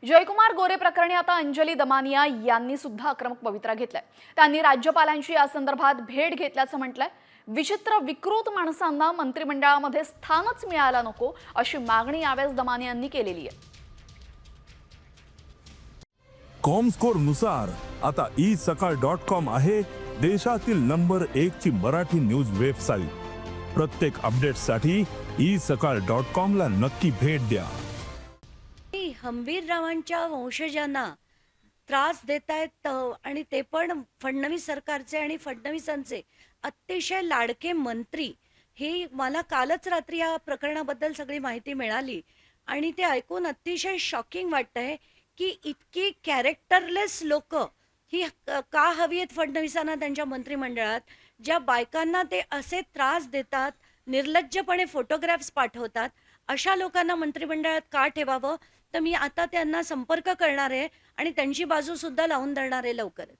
जयकुमार गोरे प्रकरणी आता अंजली दमानिया यांनी सुद्धा आक्रमक पवित्रा घेतलाय। त्यांनी राज्यपालांची या संदर्भात भेट घेतल्याचं म्हटलंय। विचित्र विकृत माणसांना मंत्रिमंडळामध्ये स्थानच मिळायला नको अशी मागणी यावेळेस दमानियांनी केलेली आहे। कॉमस्कोर नुसार आता isakal.com आहे देशातील नंबर 1 ची मराठी न्यूज वेबसाईट। प्रत्येक अपडेटसाठी isakal.com ला नक्की भेट द्या। हंबीररावांच्या वंशजांना त्रास देत आहेत आणि ते पण फडणवीस सरकारचे आणि फडणवीसांचे अतिशय लाडके मंत्री। हे मला कालच रात्री या प्रकरणाबद्दल सगळी माहिती मिळाली आणि ते ऐकून अतिशय शॉकिंग वाटतंय की इतकी कॅरेक्टरलेस लोक ही का हवी आहेत फडणवीसांना त्यांच्या मंत्रिमंडळात, ज्या बायकांना ते असे त्रास देतात, निर्लज्जपणे फोटोग्राफ्स पाठवतात, अशा लोकांना मंत्रिमंडळात का ठेवावं। तर मी आता त्यांना संपर्क करणार आहे आणि त्यांची बाजू सुद्धा लावून धरणार आहे लवकरच।